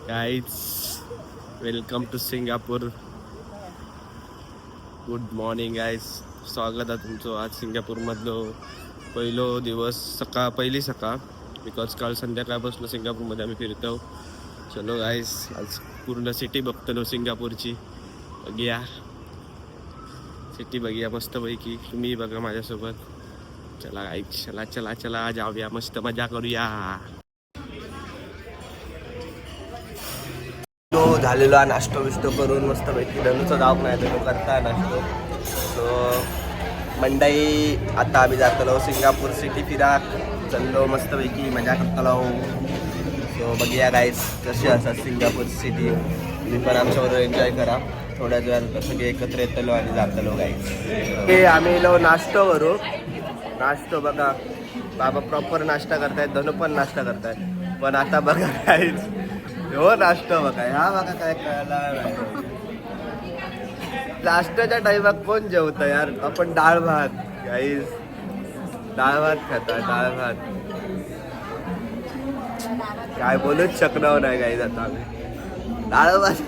Guys welcome to Singapore. Good morning guys. स्वागत आहे तुमचं आज सिंगापूरमधलं पहिलो दिवस पहिली सकाळ. बिकॉज काल संध्याकाळपासून सिंगापूरमध्ये आम्ही फिरतो. चलो गाईज आज पूर्ण सिटी बघतो सिंगापूरची. बघूया सिटी बघूया मस्तपैकी. तुम्ही बघा माझ्यासोबत. चला गाईज चला चला चला जाऊया मस्त मजा करूया. झालेलो आहे नाश्तो बिष्टो करून मस्तपैकी. धनुचं जाऊ नाही धनु करता नाश्तो. सो मंडई आता आम्ही जातलो सिंगापूर सिटी फिराक. चाललो मस्तपैकी मजा करतलो. सो बघूया गाईज कशी असतात सिंगापूर सिटी. तुम्ही पण आमच्याबरोबर एन्जॉय करा. थोड्याच वेळात सगळे एकत्र येतलो आणि जातलो गाईज. हे आम्ही येलो नाश्तो करू. नाश्तो बघा बाबा प्रॉपर नाश्ता करतायत. धनु पण नाश्ता करतायत. पण आता बघा गाईज हो नाश्ता बघा. ह्या बघा काय कळला नाश्त्याच्या टाईमात कोण जेवतं यार. आपण डाळ भात गाईज. डाळ भात खाता. डाळ भात काय बोलूच शकणार नाही गाईज. आता आम्ही डाळ भात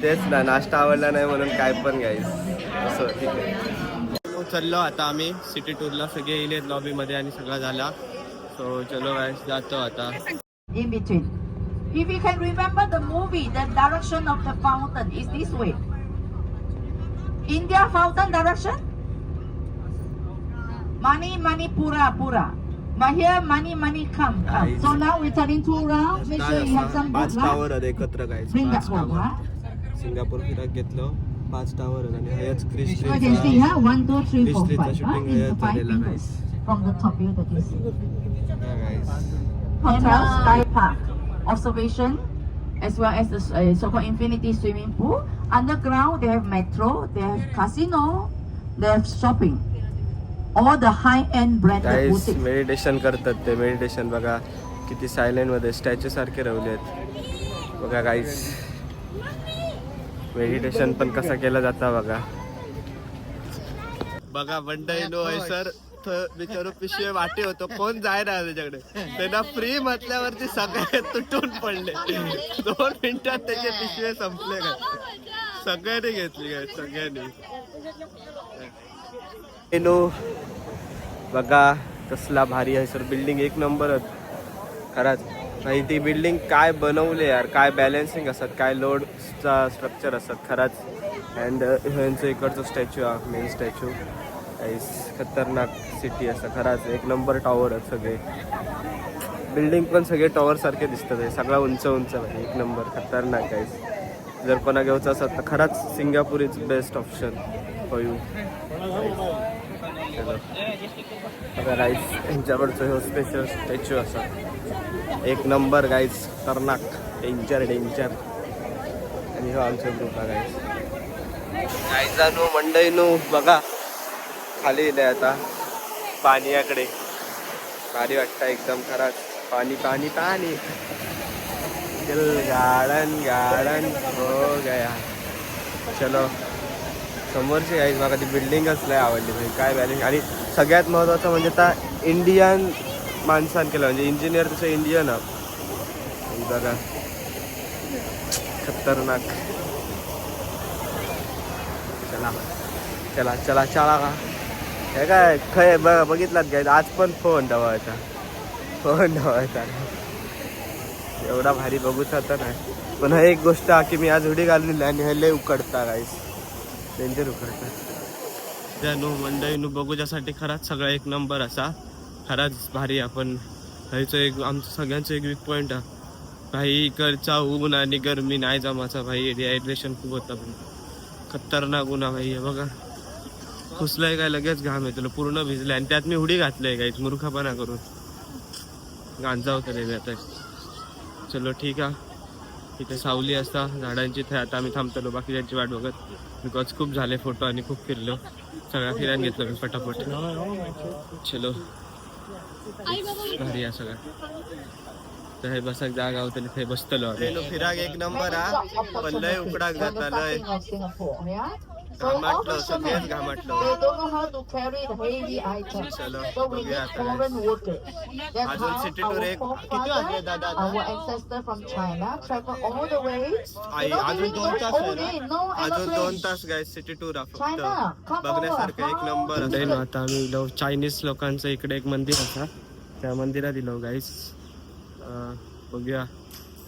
तेच ना. नाश्ता आवडला नाही म्हणून काय पण गाईज असं ठीक आहे. चाललो आता आम्ही सिटी टूरला. सगळे इलेत लॉबीमध्ये आणि सगळं झाला. So, चलो guys, जातो आता. In between. If you can remember the movie, the direction of the fountain is this way. India fountain direction. Money, money, pura, pura. But here, money, money, come, come. So now we're turning two around. Make sure you have some good पाच luck. Tower एकत्र guys. Bring that one, huh? Singapore फिराक घेतलं. 5 tower आणि हेच Krish So you can see, huh? 1, 2, 3, 4, 5. Huh? Shooting It's the 5 झालेला fingers guys. from the top here that you see. Guys Hotel Sky Park, observation, as well as the so-called infinity swimming pool. Underground, they have metro, they have casino, they have shopping. All the high-end branded guys boutiques. Meditation करतात ते. Meditation बघा किती silent मध्ये statue सारखे रवलेत बघा guys. Meditation पण कसा केला जाता बघा. बघा मंडई नो आहे सर. बिचारू पिशवे वाटे होतो. कोण जाय ना त्याच्याकडे. त्यांना फ्री म्हटल्यावरती सगळे तुटून पडले. 2 मिनिटात त्याचे पिशवे संपले काय. सगळ्यांनी घेतली काय सगळ्यांनी. बघा कसला भारी आहे सर. बिल्डिंग एक नंबरच खरंच. नाही ती बिल्डिंग काय बनवले यार. काय बॅलन्सिंग असतात. काय लोडचा स्ट्रक्चर असतात खरंच. अँड ह्यांचं इकडचं स्टॅच्यू हा मेन स्टॅच्यू. खतरनाक सिटी असं खरंच. एक नंबर टॉवर आहेत सगळे. बिल्डिंग पण सगळे टॉवर सारखे दिसतात. हे सगळा उंच उंच आहे. एक नंबर खतरनाक आहे. जर कोणा घ्यायचं असेल तर खरंच Singapore is best option for you. बघा गाईज यांच्याकडचं हे स्पेशल स्टॅच्यू असा एक नंबर गाईज. खतरनाक डेंजर डेंजर. आणि हो आमचा ग्रुप आहे गाईज. गाईजानू मंडईनू बघा खाली इले आता पाण्याकडे. भारी वाटतं एकदम खरंच. पाणी पाणी पाणी. गार्डन गार्डन हो गया. चलो समोरची गाईज मला ती बिल्डिंगच लय आवडली. म्हणजे काय बॅलिंग. आणि सगळ्यात महत्त्वाचं म्हणजे आता इंडियन माणसानं केलं. म्हणजे इंजिनियर तसं इंडियन बघा खतरनाक. चला चला चला चला का हे काय खय बघितलात काय. आज पण फोन ठेवायचा. फोन ठेवायचा एवढा भारी बघूचा तर नाही. पण हा एक गोष्ट हा की मी आज हुडी घाललेली आणि हे लय उकडता गाईस. डेंजर उकडता. त्यानू मंडईनू बघूच्यासाठी खराच सगळा एक नंबर असा खराच भारी. आपण ह्याचं एक आमचं सगळ्यांचं एक वीक पॉईंट आहे. भाई इकडचा ऊन आणि गरमी नाही जमाचा भाई. डिहायड्रेशन खूप होतं. पण खतरनाक ऊन भाई. हे बघा खुसलंय काय लगेच घाम येतो. पूर्ण भिजलंय आणि त्यात मी हुडी घातलंय काय मूर्खपणा करून. गांजा होतं रे आता. चलो ठीक आहे. इथे सावली असता झाडांची. आता आम्ही थांबतलो बाकीच्यांची वाट बघत. बिकॉज खूप झाले फोटो आणि खूप फिरलो. सगळा फिरायला घेतलं मी पटापट. चलो भारी आहे सगळं. तर हे बसाक जागा होतं तिथे बसतलो. फिराक एक नंबर हा. पण लय उकडाक जाता लय. So all घामाटलो fishermen, सगळेच घामाटलो. they don't know how to carry the heavy items. चलो So we बघूया need आता foreign water. That's अजून how city tour our एक forefather, our ancestor from China, travel all the way. I During अजून 2 those तास old days, no अजून 2 aeroplane. तास गाईस city tour फक्त China, come बघण्यासारखं एक over. नंबर आता आम्ही चायनीज लोकांचं इकडे एक मंदिर असा त्या मंदिरात दिलो गाईस बघूया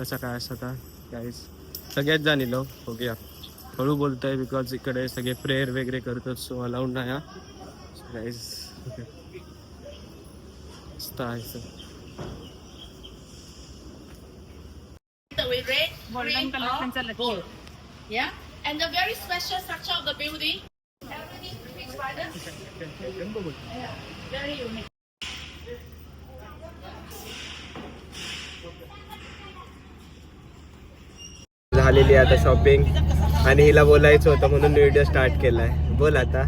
कसं काय असतं गाईस सगळ्यात जण इलो बघूया हळू बोलतोय बिकॉज इकडे सगळे प्रेयर वगैरे करतात सो अलाउड नाही गाईस मस्त आहे We red, green, or gold. Yeah, and the very special structure of the building. Everything fixed by this. Yeah, very unique. झालेली आहे आता शॉपिंग आणि हिला बोलायचं होतं म्हणून व्हिडिओ स्टार्ट केलाय बोल आता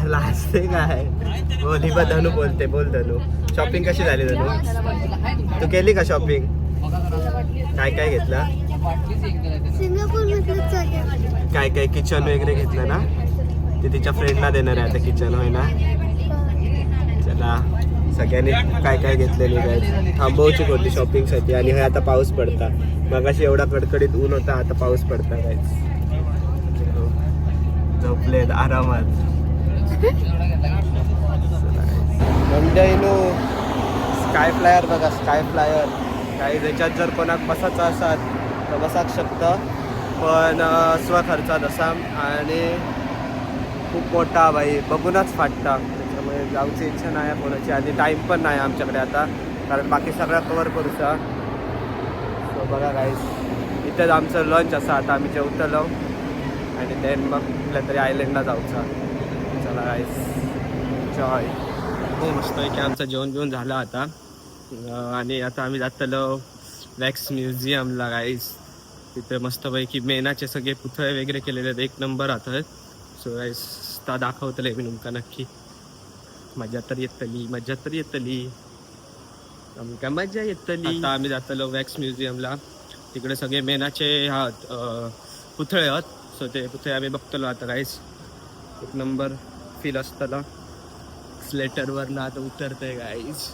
लास्ट काय बोल ही बघ धनू बोलते बोल धनू शॉपिंग कशी झाली धनू तू केली का शॉपिंग काय काय घेतलं काय काय किचन वगैरे घेतलं ना ते तिच्या फ्रेंडला देणार आहे आता किचन होय ना चला सगळ्यांनी काय काय घेतलेली काय थांबवची होती शॉपिंगसाठी आणि हे आता पाऊस पडता मगाशी एवढा कडकडीत ऊन होता आता पाऊस पडता काय झोपलेत आरामात स्काय फ्लायर बघा स्काय फ्लायर काही त्याच्यात जर कोणाक बसायचं असाल तर बसाक शकतं पण स्वखर्चात असा आणि खूप मोठा बाई बघूनच फाटता त्याच्यामुळे जाऊची इच्छा नाही कोणाची आणि टाईम पण नाही आमच्याकडे आता कारण बाकी सगळं कवर करूचा सो बघा गाईस इथेच आमचं लंच असा आता आम्ही जेवतलो आणि देन मग कुठल्या तरी आयलंडला जाऊचा चला गाईस एन्जॉय हो मस्त आहे की आमचं जेवण बिवून झालं आता आणि आता आम्ही जातलो वॅक्स म्युझियमला गाईस तिथे मस्तपैकी मेणाचे सगळे पुतळे वगैरे केलेले आहेत एक नंबर राहतात सो गाईस ता दाखवतले मी तुमका नक्की मजा तर येतली आमका मजा येतली आता आम्ही जातलो वॅक्स म्युझियमला तिकडे सगळे मेणाचे पुतळे आहेत सो ते पुतळे आम्ही बघतलो आता गाईस एक नंबर फील असतला स्लेटरवर ना आता उतरतंय गाईस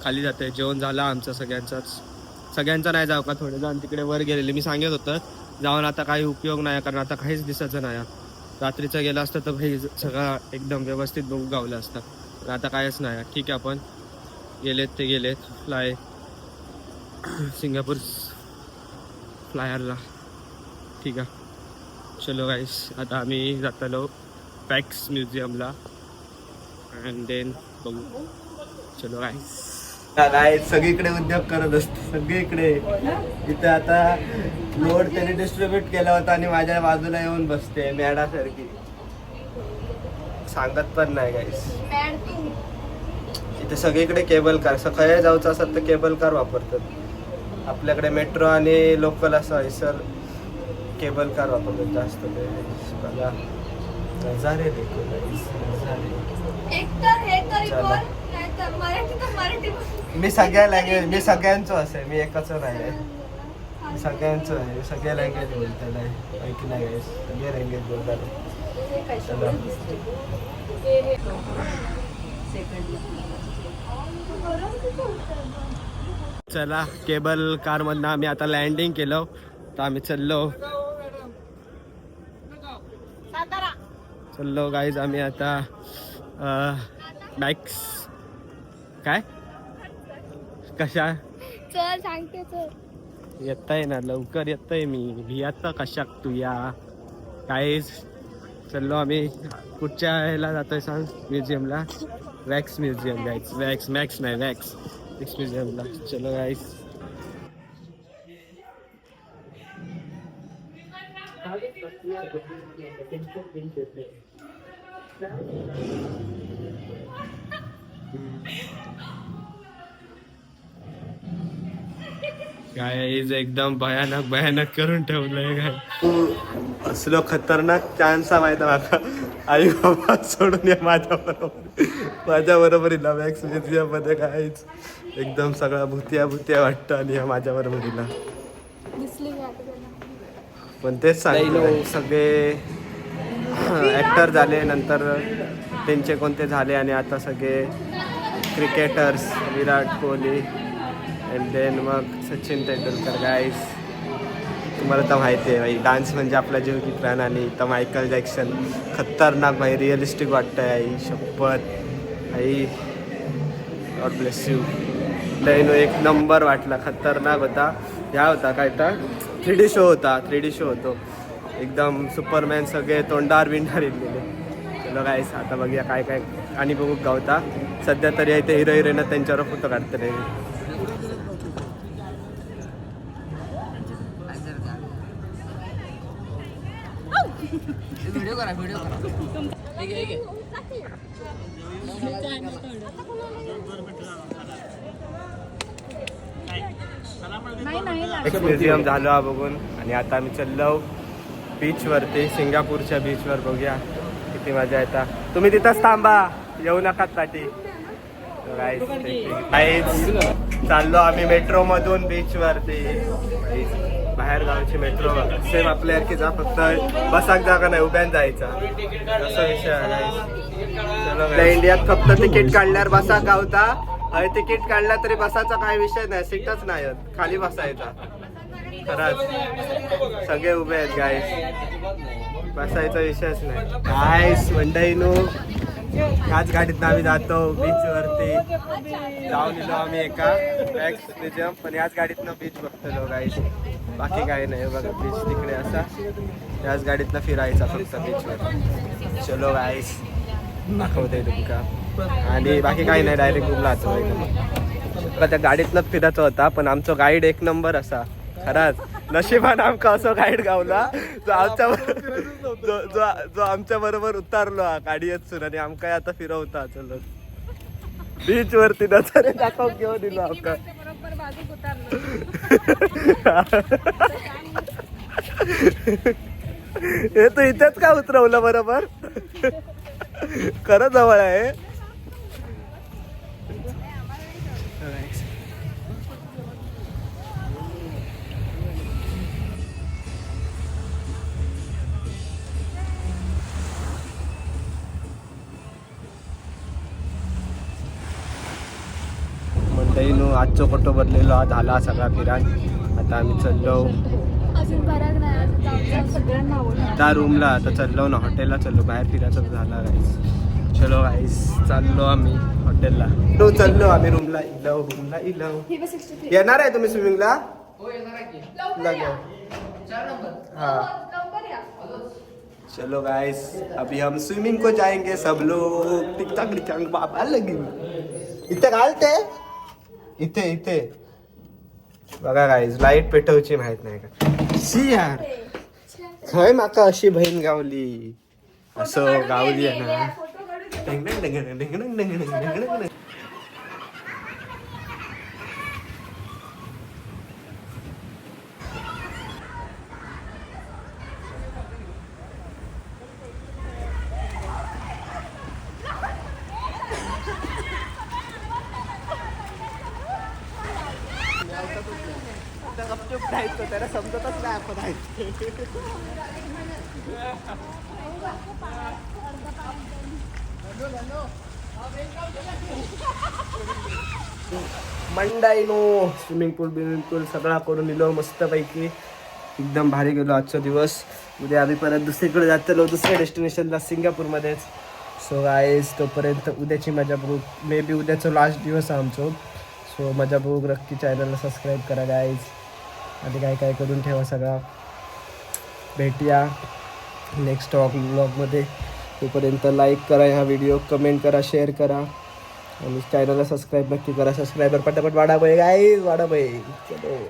खाली जाते जेवण झालं आमचं सगळ्यांचा नाही जाऊ का थोडे जण तिकडे वर गेलेले मी सांगत होतं जाऊन आता काही उपयोग नाही कारण आता काहीच दिसायचं नाही रात्रीचं गेलं असतं तर भाई सगळं एकदम व्यवस्थित बघू गावलं असतं पण आता काहीच नाही ठीक आहे आपण गेलेत फ्लाय सिंगापूर फ्लायरला ठीक आहे चलो गाईस आता आम्ही जातलो वॅक्स म्युझियमला अँड देन बघू चलो गाईस सगळीकडे उद्योग करत असतो सगळीकडे इथे आता लोड त्याने डिस्ट्रीब्यूट केला होता आणि माझ्या बाजूला येऊन बसते मॅडासारखी सांगत पण नाही गाईस इथे सगळीकडे केबल कार सकाळी जायचं असत तर केबल कार वापरतात आपल्याकडे मेट्रो आणि लोकल असं सर केबल कार वापरतात जास्त ते बघा नजारे देखो गाईस मी सगळ्या लँग्वेज मी सगळ्यांचं असे मी एकच नाही सगळ्यांचं आहे सगळ्या लँग्वेज बोलतात आहे ऐकी नाही आहे सगळे लँग्वेज बोलतात चला केबल कार मधनं आम्ही आता लँडिंग केलं तर आम्ही चललो गाईज आम्ही आता बाईक्स काय कशा चल सांगते चल येताय ना लवकर येतय मी भियाता कशाक तू या गाईज चललो आम्ही कुठच्या ह्याला जातोय सांग म्युझियमला wax museum guys wax max नाही वॅक्स म्युझियमला चलो गाईज गाईज एकदम भयानक करून ठेवलंय काय असलो खतरनाक चान्स आहे माहिती माका आई बाबा सोडून या माझ्या बरोबरीला वॅक्स म्युझियम मध्ये काहीच एकदम सगळा भूतिया वाटतं आणि या माझ्या बरोबरीला पण तेच सांगितलं सगळे ॲक्टर झाले, नंतर त्यांचे कोणते झाले आणि आता सगळे cricketers, Virat Kohli and then मग सचिन तेंडुलकर. गाईस तुम्हाला तर माहिती आहे भाई, डान्स म्हणजे आपला जीव की प्राण. आणि इथं मायकल जॅक्सन खतरनाक भाई, रिअलिस्टिक वाटतंय आई, शपथ आई. God bless you. त्यानं एक नंबर वाटला, खतरनाक होता. ह्या होता काय तर 3D शो होता, 3D शो होतो एकदम. सुपरमॅन सगळे तोंडार बिंडार इलेले. चलो गाईस आता बघूया काय काय आणि बघू गावता. सध्या तरी इथे हिरो हिरोईन त्यांच्यावर फोटो काढतले. म्युझियम झालो हा बघून आणि आता आम्ही चाललो बीचवरती, सिंगापूरच्या बीचवर. बघूया किती मजा येता. तुम्ही तिथंच थांबा, येऊ नकात पाठी. चाललो आम्ही मेट्रो मधून बीचवरती. बाहेर गावची मेट्रो सेम आपल्यासारखी जा, फक्त बसाक जागा नाही, उभ्यान जायचा असा विषय आहे. इंडियात फक्त तिकीट काढल्यावर बसा गावता. तिकीट काढला तरी बसाचा काही विषय नाही, सीटच नाही खाली बसायचा. खरंच सगळे उभे आहेत गाईस, बसायचा विषयच नाही. गाईस मंडईनो ह्याच गाडीत आम्ही जातो बीचवरती. जाऊन गेलो आम्ही एका म्युझियम, पण याच गाडीतनं बीच बघतो गाईस, बाकी काही नाही. बघा बीच तिकडे असा, याच गाडीतनं फिरायचा फक्त बीचवर. चलो गाईस दाखवते तुमका. आणि बाकी काही नाही, डायरेक्ट रूमला जातो. त्या गाडीतनं फिरायचं होता, पण आमचा गाईड एक नंबर असा. खरंच नशिबान आमका असं गाईड गावला जो आमच्या बरोबर उतारलो गाडी येतसून आणि आमका आता फिरवता. चलो बीच वरती नजरे दाखव घेऊन दिलो आमका. हे तू इथेच का उतरवलं बरोबर, खरं जवळ आहे. मंडईनो आजचो फोटो बदलेलो झाला सगळा फिरान. आता आम्ही चाललो त्या रूमला, आता चाललो ना हॉटेलला, चाललो बाहेर फिरायचं झाला गाईस. चलो गाईस चाललो आम्ही हॉटेलला. चाललो आम्ही रूमला इलो. येणार आहे तुम्ही स्विमिंगला? हाँ चलो गाइस अभी हम स्विमिंग को जाएंगे सब लोग. टिक टाक टिक बाबा लगी इथे घालते इथे इथे बघा गाईज, लाईट पेटवची माहित नाही का शी यार. खय माका अशी बहीण गावली, असं गावली आहे ना. गपचूप राहायचं, त्याला समजतच नाही आपण मंडाईनो स्विमिंग पूल सगळा करून दिलो मस्तपैकी, एकदम भारी गेलो आजचा दिवस. उद्या आम्ही परत दुसरीकडे जातलो, दुसऱ्या डेस्टिनेशनला सिंगापूरमध्येच. सो गाईज तोपर्यंत उद्याची मजा बघू. मे बी उद्याचं लास्ट दिवस आहे आमचं. सो मजा बघू. नक्की चॅनलला सबस्क्राईब करा गाईज आणि काय काय करून ठेवा सगळा. भेटूया नेक्स्ट व्लॉगमध्ये. तोपर्यंत लाईक करा ह्या व्हिडिओ, कमेंट करा, शेअर करा आणि चॅनलला सबस्क्राईब नक्की करा. सबस्क्रायबर पटापट वाढा पाहिजे गाईज, वाढा पाहिजे. चलो.